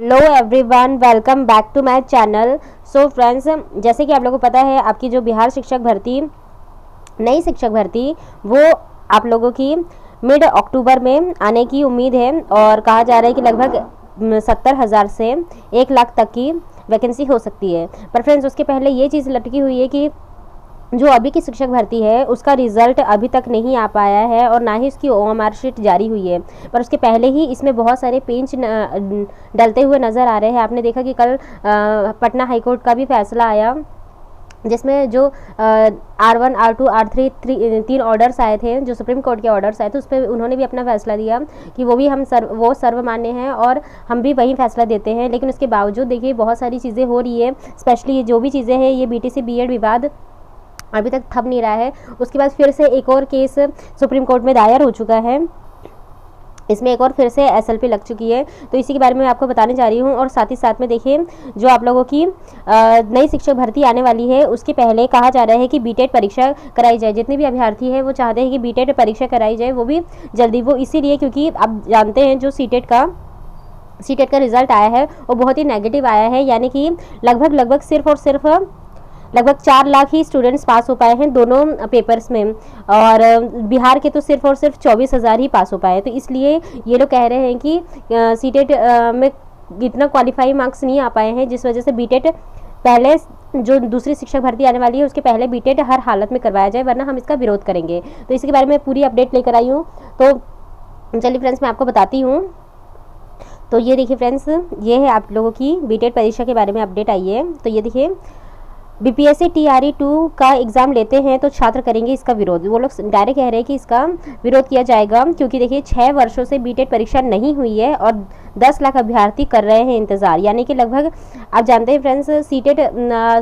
Hello everyone, welcome back to my channel. So friends, जैसे कि आप लोगों को पता है, आपकी जो बिहार शिक्षक भर्ती, नई शिक्षक भर्ती, वो आप लोगों की मिड अक्टूबर में आने की उम्मीद है और कहा जा रहा है कि लगभग 70,000 से 1 लाख तक की वैकेंसी हो सकती है। पर फ्रेंड्स, उसके पहले ये चीज़ लटकी हुई है कि जो अभी की शिक्षक भर्ती है उसका रिजल्ट अभी तक नहीं आ पाया है और ना ही उसकी ओएमआर शीट जारी हुई है। पर उसके पहले ही इसमें बहुत सारे पेंच डलते हुए नज़र आ रहे हैं। आपने देखा कि कल पटना हाईकोर्ट का भी फैसला आया, जिसमें जो R1, R2, R3 तीन ऑर्डर्स आए थे, जो सुप्रीम कोर्ट के ऑर्डर्स आए थे, उस पर उन्होंने भी अपना फैसला दिया कि वो भी वो सर्वमान्य हैं और हम भी वही फैसला देते हैं। लेकिन उसके बावजूद देखिए बहुत सारी चीज़ें हो रही है, स्पेशली ये जो भी चीज़ें हैं, ये BTC BEd विवाद अभी तक थम नहीं रहा है। उसके बाद फिर से एक और केस सुप्रीम कोर्ट में दायर हो चुका है, इसमें एक और फिर से SLP लग चुकी है। तो इसी के बारे में मैं आपको बताने जा रही हूँ। और साथ ही साथ में देखिए, जो आप लोगों की नई शिक्षक भर्ती आने वाली है, उसके पहले कहा जा रहा है कि BTET परीक्षा कराई जाए। जितने भी अभ्यर्थी हैं वो चाहते हैं कि BTET परीक्षा कराई जाए, वो भी जल्दी। वो इसीलिए क्योंकि आप जानते हैं जो सीटेट का रिजल्ट आया है वो बहुत ही नेगेटिव आया है, यानी कि लगभग सिर्फ और सिर्फ लगभग 4 लाख ही स्टूडेंट्स पास हो पाए हैं दोनों पेपर्स में, और बिहार के तो सिर्फ और सिर्फ 24,000 ही पास हो पाए। तो इसलिए ये लोग कह रहे हैं कि सीटेट में इतना क्वालिफाई मार्क्स नहीं आ पाए हैं, जिस वजह से BTET पहले जो दूसरी शिक्षक भर्ती आने वाली है उसके पहले BTET हर हालत में करवाया जाए, वरना हम इसका विरोध करेंगे। तो इसके बारे में पूरी अपडेट लेकर आई हूँ। तो चलिए फ्रेंड्स, मैं आपको बताती हूँ। तो ये देखिए फ्रेंड्स, ये है आप लोगों की BTET परीक्षा के बारे में अपडेट आई है। तो ये देखिए, BPSC TRE 2 का एग्ज़ाम लेते हैं तो छात्र करेंगे इसका विरोध। वो लोग डायरेक्ट कह रहे हैं कि इसका विरोध किया जाएगा, क्योंकि देखिए 6 वर्षों से BTET परीक्षा नहीं हुई है और 10 लाख अभ्यर्थी कर रहे हैं इंतज़ार। यानी कि लगभग, आप जानते हैं फ्रेंड्स, सीटेट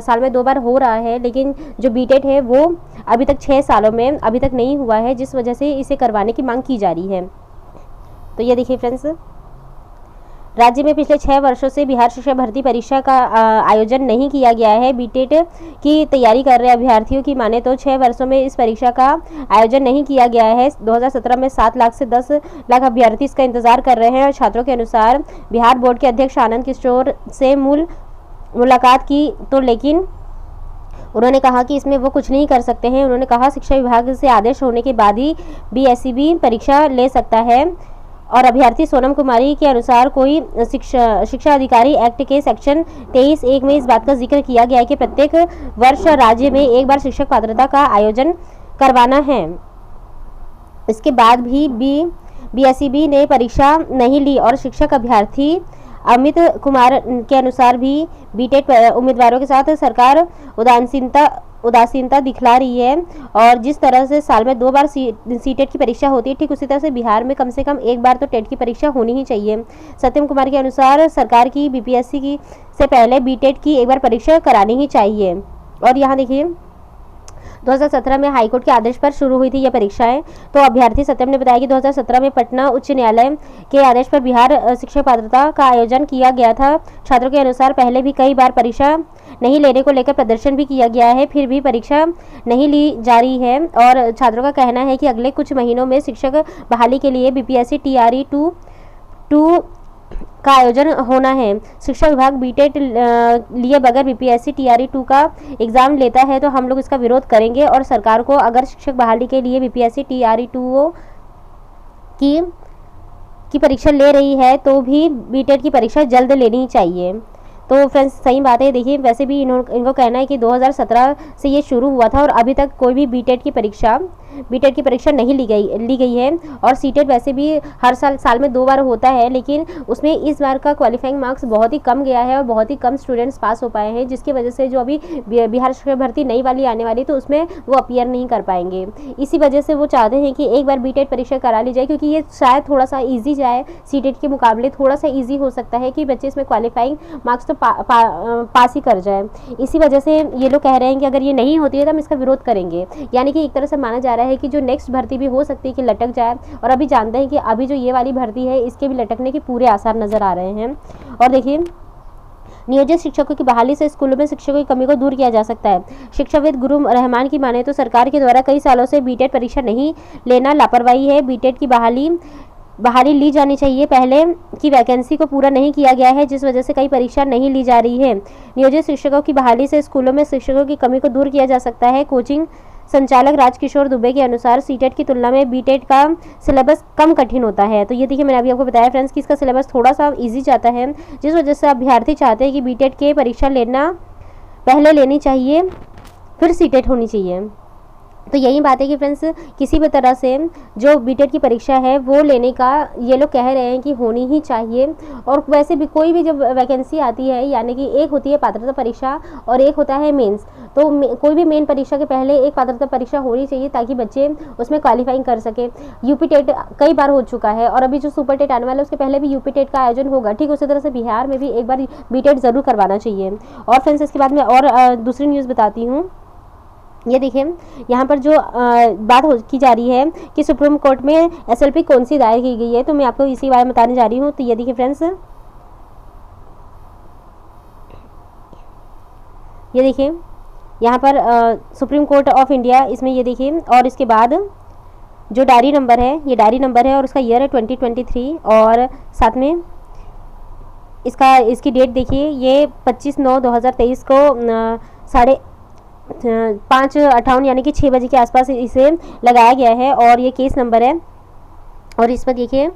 साल में 2 बार हो रहा है, लेकिन जो BTET है वो अभी तक 6 सालों में अभी तक नहीं हुआ है, जिस वजह से इसे करवाने की मांग की जा रही है। तो ये देखिए फ्रेंड्स, राज्य में पिछले 6 वर्षों से बिहार शिक्षक भर्ती परीक्षा का आयोजन नहीं किया गया है। BTET की तैयारी कर रहे अभ्यर्थियों की माने तो 6 वर्षों में इस परीक्षा का आयोजन नहीं किया गया है। 2017 में 7 लाख से 10 लाख अभ्यर्थी इसका इंतजार कर रहे हैं। और छात्रों के अनुसार बिहार बोर्ड के अध्यक्ष आनंद किशोर से मुलाकात की, तो लेकिन उन्होंने कहा कि इसमें वो कुछ नहीं कर सकते हैं। उन्होंने कहा शिक्षा विभाग से आदेश होने के बाद ही BSEB परीक्षा ले सकता है। और अभ्यर्थी सोनम कुमारी के अनुसार कोई शिक्षा अधिकारी एक्ट के सेक्शन 23(1) में इस बात का जिक्र किया गया है कि प्रत्येक वर्ष राज्य में एक बार शिक्षक पात्रता का आयोजन करवाना है। इसके बाद भी BSEB ने परीक्षा नहीं ली और शिक्षक अभ्यर्थी अमित कुमार के अनुसार भी BTET उम्मीदवारों के साथ सरकार उदासीनता दिखला रही है। और जिस तरह से साल में 2 बार सीटेट की परीक्षा होती है, ठीक उसी तरह से बिहार में कम से कम 1 बार तो टेट की परीक्षा होनी ही चाहिए। सत्यम कुमार के अनुसार सरकार की BPSC से पहले BTET की 1 बार परीक्षा करानी ही चाहिए। और यहाँ देखिए, 2017 में हाईकोर्ट के आदेश पर शुरू हुई थी यह परीक्षाएं। तो अभ्यर्थी सत्यम ने बताया कि 2017 में पटना उच्च न्यायालय के आदेश पर बिहार शिक्षक पात्रता का आयोजन किया गया था। छात्रों के अनुसार पहले भी कई बार परीक्षा नहीं लेने को लेकर प्रदर्शन भी किया गया है, फिर भी परीक्षा नहीं ली जा रही है। और छात्रों का कहना है कि अगले कुछ महीनों में शिक्षक बहाली के लिए BPSC TRE 2 का आयोजन होना है। शिक्षा विभाग BTET लिए बगैर BPSC TRE 2 का एग्ज़ाम लेता है तो हम लोग इसका विरोध करेंगे। और सरकार को अगर शिक्षक बहाली के लिए BPSC TRE 2 की परीक्षा ले रही है तो भी BTET की परीक्षा जल्द लेनी चाहिए। तो फ्रेंड्स, सही बात है। देखिए, वैसे भी इनको कहना है कि 2017 से ये शुरू हुआ था और अभी तक कोई भी BTET की परीक्षा नहीं ली गई है। और सीटेट वैसे भी हर साल में 2 बार होता है, लेकिन उसमें इस बार का क्वालिफाइंग मार्क्स बहुत ही कम गया है और बहुत ही कम स्टूडेंट्स पास हो पाए हैं, जिसकी वजह से जो अभी बिहार शिक्षक भर्ती नई वाली आने वाली, तो उसमें वो अपीयर नहीं कर पाएंगे। इसी वजह से वो चाहते हैं कि एक बार BTET परीक्षा करा ली जाए, क्योंकि ये शायद थोड़ा सा ईजी जाए, सीटेट के मुकाबले थोड़ा सा ईजी हो सकता है कि बच्चे इसमें क्वालिफाइंग मार्क्स तो पास ही कर जाए। इसी वजह से ये लोग कह रहे हैं कि अगर ये नहीं होती है तो हम इसका विरोध करेंगे। यानी कि एक तरह से माना जा रहा है कि जो नेक्स्ट भर्ती भी हो सकती है कि लटक जाए। और अभी जानते हैं कि अभी जो ये वाली भर्ती है इसके भी लटकने के पूरे आसार नज़र आ रहे हैं। और देखिए, नियोजित शिक्षकों की बहाली से स्कूलों में शिक्षकों की कमी को दूर किया जा सकता है। शिक्षाविद गुरु रहमान की माने तो सरकार के द्वारा कई सालों से BTET परीक्षा नहीं लेना लापरवाही है। BTET की बहाली बहाली ली जानी चाहिए। पहले की वैकेंसी को पूरा नहीं किया गया है, जिस वजह से कई परीक्षा नहीं ली जा रही है। नियोजित शिक्षकों की बहाली से स्कूलों में शिक्षकों की कमी को दूर किया जा सकता है। कोचिंग संचालक राजकिशोर दुबे के अनुसार सीटेट की तुलना में बीटेट का सिलेबस कम कठिन होता है। तो ये देखिए, मैंने अभी आपको बताया फ्रेंड्स कि इसका सिलेबस थोड़ा सा इजी जाता है, जिस वजह से अभ्यर्थी चाहते हैं कि बीटेट के परीक्षा लेना पहले लेनी चाहिए, फिर सीटेट होनी चाहिए। तो यही बात है कि फ्रेंड्स किसी भी तरह से जो बीटेट की परीक्षा है वो लेने का ये लोग कह रहे हैं कि होनी ही चाहिए। और वैसे भी कोई भी जब वैकेंसी आती है, यानी कि एक होती है पात्रता परीक्षा और एक होता है मेंस, तो कोई भी मेन परीक्षा के पहले एक पात्रता परीक्षा होनी चाहिए ताकि बच्चे उसमें क्वालिफाइंग कर सके। यूपी टेट कई बार हो चुका है और अभी जो सुपर टेट आने वाला है उसके पहले भी यूपी टेट का आयोजन होगा। ठीक उसी तरह से बिहार में भी एक बार बीटेट ज़रूर करवाना चाहिए। और फ्रेंड्स इसके बाद में और दूसरी न्यूज़ बताती हूँ। ये देखिए, यहाँ पर जो बात की जा रही है कि सुप्रीम कोर्ट में एसएलपी कौन सी दायर की गई है, तो मैं आपको इसी बारे में बताने जा रही हूँ। तो ये देखिए फ्रेंड्स, ये देखिए यहाँ पर सुप्रीम कोर्ट ऑफ इंडिया, इसमें ये देखिए, और इसके बाद जो डायरी नंबर है, ये डायरी नंबर है और उसका ईयर है 2023 और साथ में इसकी डेट देखिए, ये 25/9/2023 को 5:58 यानी कि 6 बजे के आसपास इसे लगाया गया है। और ये केस नंबर है और इस पर देखिए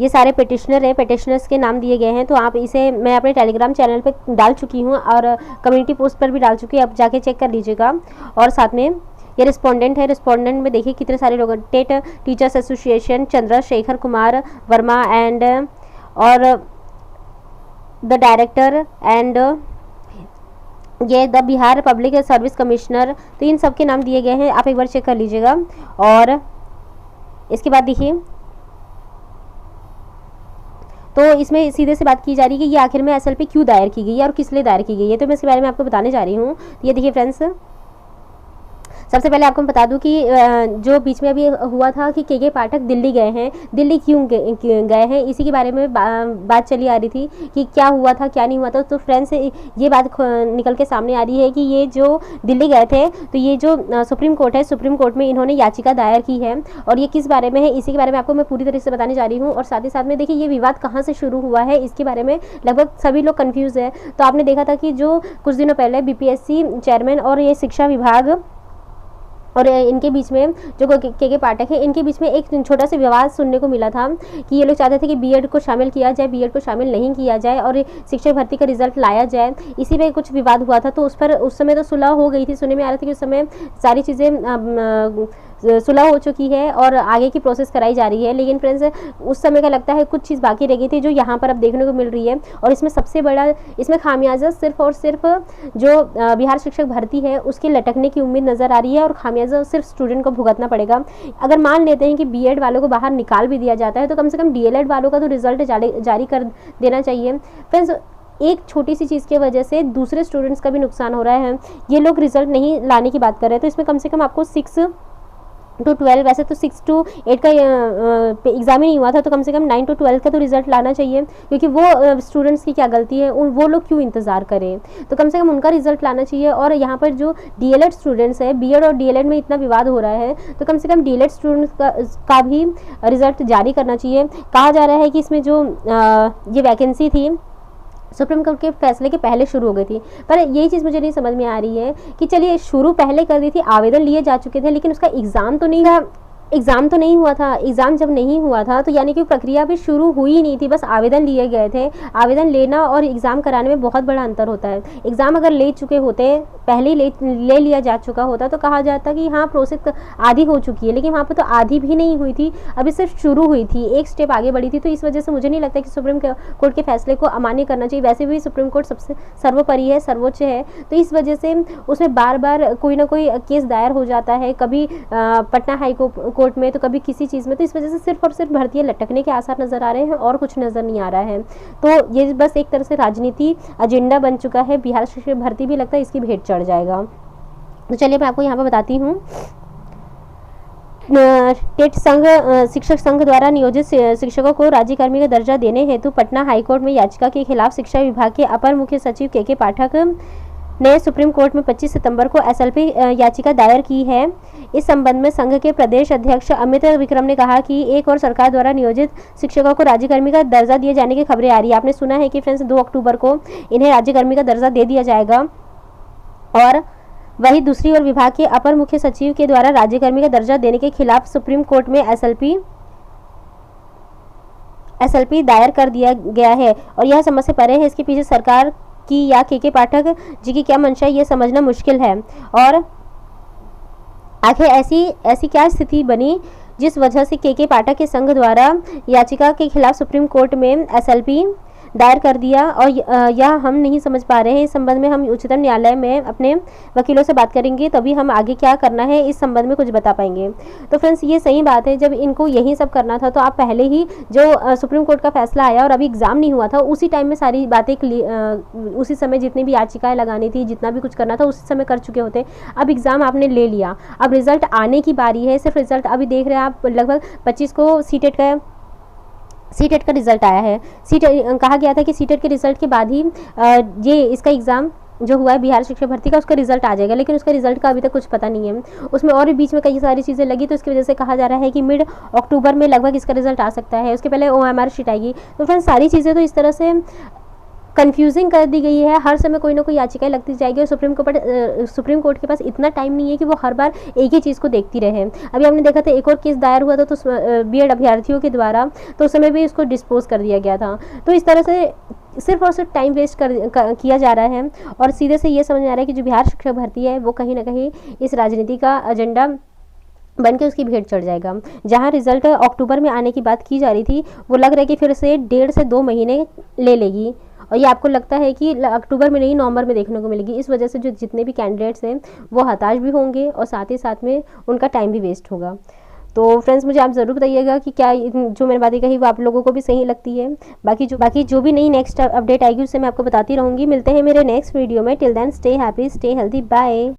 ये सारे पिटिशनर हैं, पिटिशनर्स के नाम दिए गए हैं। तो आप इसे मैं अपने टेलीग्राम चैनल पे डाल चुकी हूँ और कम्युनिटी पोस्ट पर भी डाल चुकी हूँ, आप जाके चेक कर लीजिएगा। और साथ में ये रिस्पोंडेंट है, रिस्पोंडेंट में देखिए कितने सारे लोग, TET teachers association, Chandrashekhar Kumar Verma and और द डायरेक्टर एंड ये the Bihar public service commissioner, तो इन सब के नाम दिए गए हैं, आप एक बार चेक कर लीजिएगा। और इसके बाद देखिए, तो इसमें सीधे से बात की जा रही है कि ये आखिर में एसएलपी क्यों दायर की गई है और किस लिए दायर की गई है, तो मैं इसके बारे में आपको बताने जा रही हूँ। ये देखिए फ्रेंड्स, सबसे पहले आपको बता दूं कि जो बीच में अभी हुआ था कि के पाठक दिल्ली गए हैं, दिल्ली क्यों गए हैं, इसी के बारे में बात चली आ रही थी कि क्या हुआ था क्या नहीं हुआ था। तो फ्रेंड्स ये बात निकल के सामने आ रही है कि ये जो दिल्ली गए थे, तो ये जो सुप्रीम कोर्ट है, सुप्रीम कोर्ट में इन्होंने याचिका दायर की है और ये किस बारे में है, इसी के बारे में आपको मैं पूरी तरह से बताने जा रही हूँ। और साथ ही साथ में देखिए ये विवाद कहाँ से शुरू हुआ है, इसके बारे में लगभग सभी लोग कन्फ्यूज़ है। तो आपने देखा था कि जो कुछ दिनों पहले बीपीएससी चेयरमैन और ये शिक्षा विभाग और इनके बीच में जो के पाठक है, इनके बीच में एक छोटा सा विवाद सुनने को मिला था कि ये लोग चाहते थे कि बीएड को शामिल किया जाए, बीएड को शामिल नहीं किया जाए और शिक्षक भर्ती का रिजल्ट लाया जाए, इसी में कुछ विवाद हुआ था। तो उस पर उस समय तो सुलह हो गई थी, सुनने में आ रहा था कि उस समय सारी चीज़ें सुलह हो चुकी है और आगे की प्रोसेस कराई जा रही है। लेकिन फ्रेंड्स उस समय का लगता है कुछ चीज़ बाकी रह गई थी जो यहाँ पर अब देखने को मिल रही है। और इसमें सबसे बड़ा इसमें खामियाजा सिर्फ और सिर्फ जो बिहार शिक्षक भर्ती है उसके लटकने की उम्मीद नज़र आ रही है और खामियाजा सिर्फ स्टूडेंट को भुगतना पड़ेगा। अगर मान लेते हैं कि बीएड वालों को बाहर निकाल भी दिया जाता है तो कम से कम डीएलएड वालों का तो रिजल्ट जारी कर देना चाहिए। फ्रेंड्स एक छोटी सी चीज़ की वजह से दूसरे स्टूडेंट्स का भी नुकसान हो रहा है। ये लोग रिजल्ट नहीं लाने की बात कर रहे हैं, तो इसमें कम से कम आपको 6 to 12, वैसे तो 6 to 8 का एग्ज़ाम ही नहीं हुआ था, तो कम से कम 9 to 12 का तो रिजल्ट लाना चाहिए, क्योंकि वो स्टूडेंट्स की क्या गलती है, वो लोग क्यों इंतज़ार करें, तो कम से कम उनका रिजल्ट लाना चाहिए। और यहाँ पर जो डीएलएड स्टूडेंट्स है, बीएड और डीएलएड में इतना विवाद हो रहा है, तो कम से कम डीएलएड स्टूडेंट्स का भी रिजल्ट जारी करना चाहिए। कहा जा रहा है कि इसमें जो ये वैकेंसी थी सुप्रीम कोर्ट के फैसले के पहले शुरू हो गई थी, पर यही चीज़ मुझे नहीं समझ में आ रही है कि चलिए शुरू पहले कर दी थी, आवेदन लिए जा चुके थे, लेकिन उसका एग्ज़ाम तो नहीं हुआ था। एग्ज़ाम जब नहीं हुआ था तो यानी कि प्रक्रिया भी शुरू हुई नहीं थी, बस आवेदन लिए गए थे। आवेदन लेना और एग्ज़ाम कराने में बहुत बड़ा अंतर होता है। एग्ज़ाम अगर ले चुके होते, पहले ही ले लिया जा चुका होता तो कहा जाता कि हाँ प्रोसेस आधी हो चुकी है, लेकिन वहाँ पर तो आधी भी नहीं हुई थी, अभी सिर्फ शुरू हुई थी, एक स्टेप आगे बढ़ी थी। तो इस वजह से मुझे नहीं लगता कि सुप्रीम कोर्ट के फैसले को अमान्य करना चाहिए। वैसे भी सुप्रीम कोर्ट सबसे सर्वोपरि है, सर्वोच्च है, तो इस वजह से उसमें बार बार कोई ना कोई केस दायर हो जाता है, कभी पटना हाई कोर्ट में तो कभी किसी चीज़ में। तो इस वजह से सिर्फ और सिर्फ भर्तियाँ लटकने के आसार नज़र आ रहे हैं और कुछ नज़र नहीं आ रहा है। तो ये बस एक तरह से राजनीति एजेंडा बन चुका है। बिहार शिक्षक भर्ती भी लगता है इसकी भेंट चढ़ जाएगा। तो चलिए मैं आपको यहाँ पर बताती हूँ। टेट संघ शिक्षक संघ द्वारा नियोजित शिक्षकों को राज्यकर्मी का दर्जा देने हेतु पटना हाईकोर्ट में याचिका के खिलाफ शिक्षा विभाग के अपर मुख्य सचिव के पाठक ने सुप्रीम कोर्ट में 25 सितंबर को एसएलपी याचिका दायर की है। इस संबंध में संघ के प्रदेश अध्यक्ष अमित विक्रम ने कहा कि एक और सरकार द्वारा नियोजित शिक्षकों को राज्यकर्मी का दर्जा दिए जाने की खबरें आ रही है। आपने सुना है कि फ्रेंड्स 2 अक्टूबर को इन्हें राज्यकर्मी का दर्जा दे दिया जाएगा। और वहीं दूसरी ओर विभाग के अपर मुख्य सचिव के द्वारा राज्यकर्मी का दर्जा देने के खिलाफ सुप्रीम कोर्ट में एसएलपी दायर कर दिया गया है और यह समझ से परे है। इसके पीछे सरकार की या के पाठक जी की क्या मंशा है, ये समझना मुश्किल है। और आखिर ऐसी क्या स्थिति बनी जिस वजह से के पाठक के संघ द्वारा याचिका के खिलाफ सुप्रीम कोर्ट में एसएलपी दायर कर दिया और यह हम नहीं समझ पा रहे हैं। इस संबंध में हम उच्चतम न्यायालय में अपने वकीलों से बात करेंगे, तभी हम आगे क्या करना है इस संबंध में कुछ बता पाएंगे। तो फ्रेंड्स ये सही बात है, जब इनको यही सब करना था तो आप पहले ही जो सुप्रीम कोर्ट का फैसला आया और अभी एग्ज़ाम नहीं हुआ था उसी टाइम में सारी बातें उसी समय जितनी भी याचिकाएँ लगानी थी, जितना भी कुछ करना था उसी समय कर चुके होते। अब एग्ज़ाम आपने ले लिया, अब रिजल्ट आने की बारी है। सिर्फ रिजल्ट अभी देख रहे हैं आप, लगभग 25 को सीटेट का रिजल्ट आया है। कहा गया था कि सीटेट के रिजल्ट के बाद ही ये इसका एग्ज़ाम जो हुआ है बिहार शिक्षक भर्ती का, उसका रिजल्ट आ जाएगा, लेकिन उसका रिजल्ट का अभी तक कुछ पता नहीं है। उसमें और भी बीच में कई सारी चीज़ें लगी, तो इसकी वजह से कहा जा रहा है कि मिड अक्टूबर में लगभग इसका रिजल्ट आ सकता है। उसके पहले OMR शीट आएगी। तो फ्रेंड्स सारी चीज़ें तो इस तरह से कन्फ्यूजिंग कर दी गई है। हर समय कोई ना कोई याचिकाएं लगती जाएगी और सुप्रीम कोर्ट के पास इतना टाइम नहीं है कि वो हर बार एक ही चीज़ को देखती रहे। अभी हमने देखा था एक और केस दायर हुआ था तो बीएड अभ्यर्थियों के द्वारा, तो उस समय भी इसको डिस्पोज कर दिया गया था। तो इस तरह से सिर्फ और सिर्फ टाइम वेस्ट किया जा रहा है और सीधे से ये समझ में आ रहा है कि जो बिहार शिक्षक भर्ती है वो कहीं ना कहीं इस राजनीति का एजेंडा बन के उसकी भीड़ चढ़ जाएगा। जहां रिजल्ट अक्टूबर में आने की बात की जा रही थी, वो लग रहा है कि फिर से 1.5 से 2 महीने ले लेगी और ये आपको लगता है कि अक्टूबर में नहीं नवंबर में देखने को मिलेगी। इस वजह से जो जितने भी कैंडिडेट्स हैं वो हताश भी होंगे और साथ ही साथ में उनका टाइम भी वेस्ट होगा। तो फ्रेंड्स मुझे आप ज़रूर बताइएगा कि क्या जो मैंने बातें कही वो आप लोगों को भी सही लगती है। बाकी जो भी नई नेक्स्ट अपडेट आएगी उससे मैं आपको बताती रहूँगी। मिलते हैं मेरे नेक्स्ट वीडियो में। Till then stay happy, stay healthy, bye.